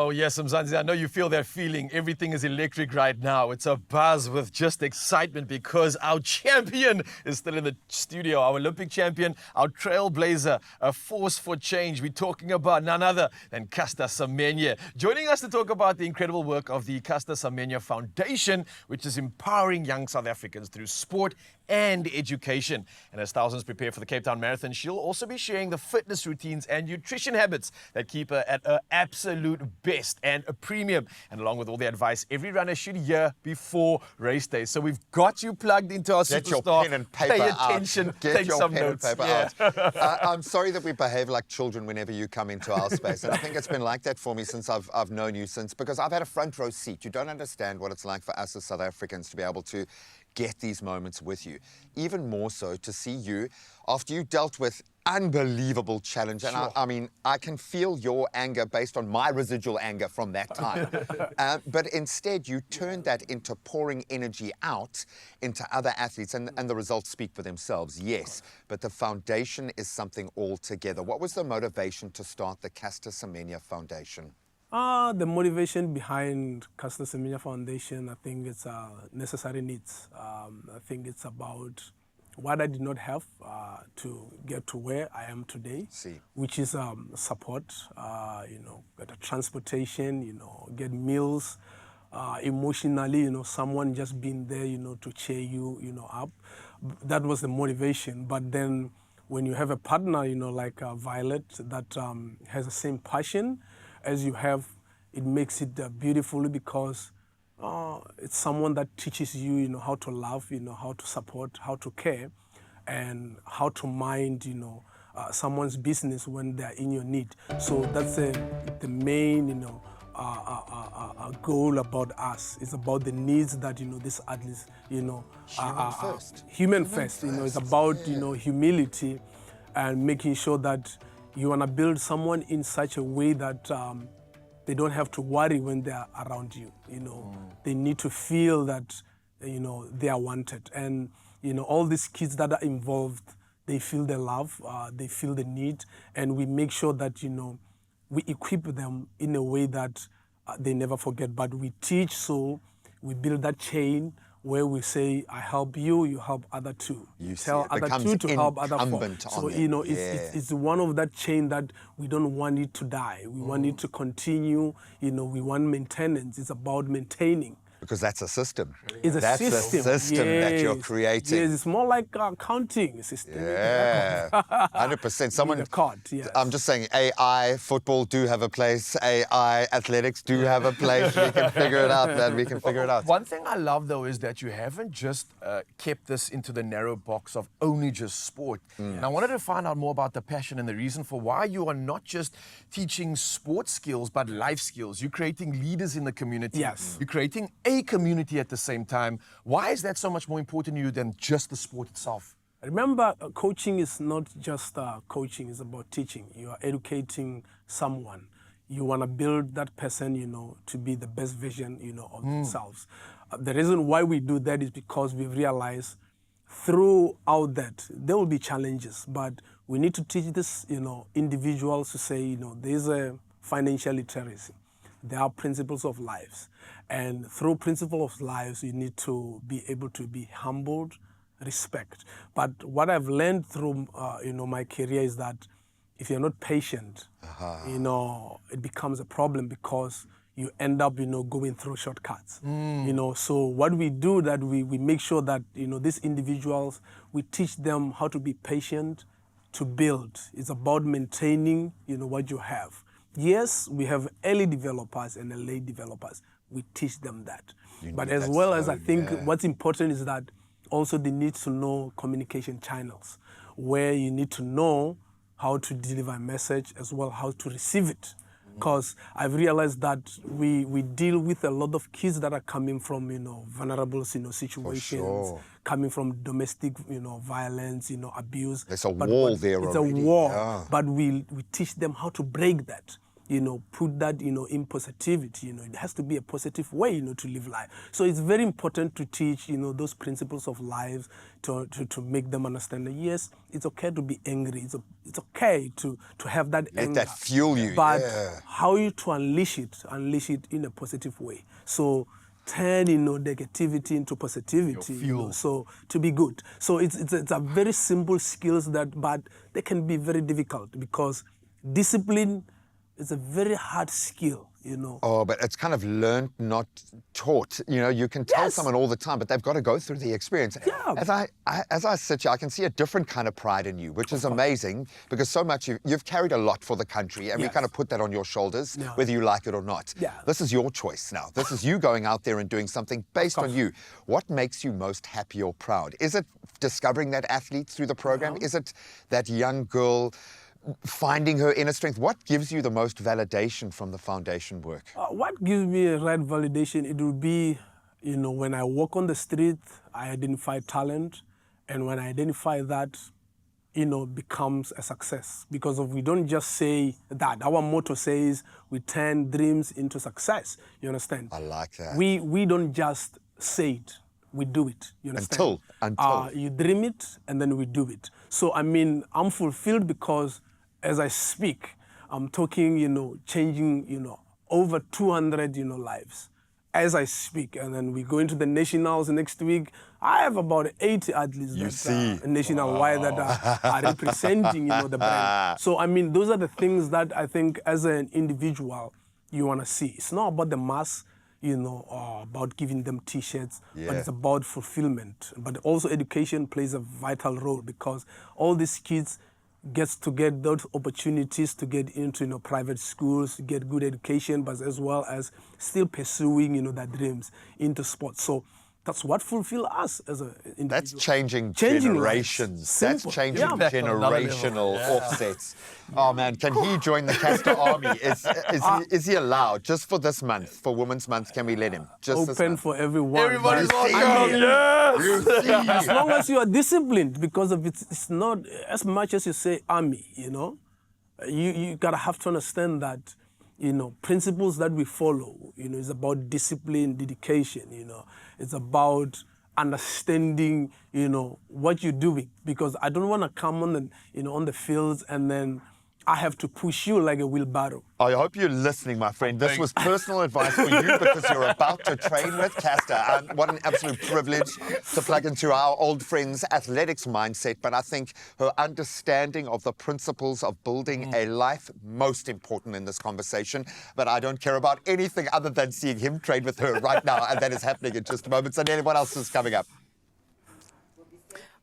Oh, yes, Mzansi, I know you feel that feeling. Everything is electric right now. It's a buzz with just excitement because our champion is still in the studio, our Olympic champion, our trailblazer, a force for change. We're talking about none other than Caster Semenya. Joining us to talk about the incredible work of the Caster Semenya Foundation, which is empowering young South Africans through sport and education. And as thousands prepare for the Cape Town Marathon, she'll also be sharing the fitness routines and nutrition habits that keep her at her absolute best and a premium. And along with all the advice every runner should hear before race day. So we've got you plugged into our Get superstar. your pen and paper Pay attention. out. Get Take your some pen notes. and paper out. I'm sorry that we behave like children whenever you come into our space. And I think it's been like that for me since I've known you because I've had a front row seat. You don't understand what it's like for us as South Africans to be able to get these moments with you. Even more so to see you after you dealt with unbelievable challenge. And Sure. I mean, I can feel your anger based on my residual anger from that time. But instead, you turned that into pouring energy out into other athletes. And the results speak for themselves, yes. But the foundation is something altogether. What was the motivation to start the Caster Semenya Foundation? The motivation behind Caster Semenya Foundation, I think it's necessary needs. I think it's about what I did not have to get to where I am today, which is support, get a transportation, get meals, emotionally, someone just being there, to cheer you, up. That was the motivation. But then when you have a partner, like Violet, that has the same passion as you have, it makes it beautiful because it's someone that teaches you, how to love, how to support, how to care, and how to mind, someone's business when they're in your need. So that's the main, goal about us. It's about the needs that, these athletes, human first. It's about, humility and making sure that you want to build someone in such a way that they don't have to worry when they're around you. They need to feel that, they are wanted. And, all these kids that are involved, they feel the love, they feel the need, and we make sure that, we equip them in a way that they never forget. But we teach, so we build that chain where we say, I help you, you help other two. You tell other two to help other four. So, it's one of that chain that we don't want it to die. We want it to continue. We want maintenance. It's about maintaining. Because that's a system. It's a that's system. That's a system that you're creating. Yes, it's more like a counting system. Yeah, 100%. Someone, yes. I'm just saying, AI, football do have a place. AI, athletics do have a place. We can figure it out, man. We can figure it out. One thing I love, though, is that you haven't just kept this into the narrow box of only just sport. And I wanted to find out more about the passion and the reason for why you are not just teaching sport skills, but life skills. You're creating leaders in the community. Yes. You're creating a community at the same time. Why is that so much more important to you than just the sport itself? Remember, coaching is not just coaching, it's about teaching. You are educating someone. You want to build that person, to be the best version, of themselves. The reason why we do that is because we've realized throughout that there will be challenges, but we need to teach this, individuals to say, there's a financial literacy. There are principles of lives. And through principles of lives, you need to be able to be humbled, respect. But what I've learned through, my career is that if you're not patient, it becomes a problem because you end up, going through shortcuts. So what we do that we make sure that, these individuals, we teach them how to be patient, to build. It's about maintaining, what you have. Yes, we have early developers and late developers. We teach them that. But as well as I think what's important is that also they need to know communication channels where you need to know how to deliver a message as well how to receive it. Because I've realized that we deal with a lot of kids that are coming from, vulnerable, situations, coming from domestic, violence, abuse. There's a wall there already. It's already. a wall, but we teach them how to break that. put that, in positivity. It has to be a positive way, to live life. So it's very important to teach, those principles of life to make them understand that, yes, it's okay to be angry. It's okay to have that Let anger. that fuel you. But yeah. how you to unleash it in a positive way. So turn, negativity into positivity. Your fuel. So to be good. So it's a very simple skills but they can be very difficult because discipline is a very hard skill, Oh, but it's kind of learned, not taught. You can tell Yes. someone all the time, but they've got to go through the experience. Yeah. As I sit here, I can see a different kind of pride in you, which is amazing because so much you've carried a lot for the country, and we Yes. kind of put that on your shoulders, Yeah. whether you like it or not. Yeah. This is your choice now. This is you going out there and doing something based on you. What makes you most happy or proud? Is it discovering that athlete through the program? Uh-huh. Is it that young girl finding her inner strength? What gives you the most validation from the foundation work? What gives me a right validation, it will be, when I walk on the street, I identify talent, and when I identify that, becomes a success. Because we don't just say that. Our motto says we turn dreams into success. You understand? I like that. We don't just say it. We do it. You understand? Until. You dream it, and then we do it. So, I'm fulfilled because as I speak, I'm talking, changing, over 200, lives as I speak. And then we go into the nationals next week. I have about 80 athletes nationwide that are representing, the brand. So, those are the things that I think as an individual you want to see. It's not about the mass, about giving them T-shirts, but it's about fulfillment. But also education plays a vital role because all these kids get those opportunities to get into private schools, get good education, but as well as still pursuing their dreams into sports. So that's what fulfills us as an individual. That's changing lives. generations. That's Simple. changing Yeah. generational offsets. Oh man, can he join the Castor Army? Is he allowed just for this month, for Women's Month? Can we let him? Just this Open month? for everyone. Everybody's But- welcome. Yes. You see. as long as you are disciplined, because of it's not as much as you say army, you gotta have to understand that, principles that we follow, is about discipline, dedication, it's about understanding, what you're doing, because I don't want to come on the fields and then I have to push you like a wheelbarrow. I hope you're listening, my friend. This was personal advice for you because you're about to train with Castor. What an absolute privilege to plug into our old friend's athletics mindset. But I think her understanding of the principles of building a life, most important in this conversation. But I don't care about anything other than seeing him train with her right now. And that is happening in just a moment. So, Nelly, what else is coming up?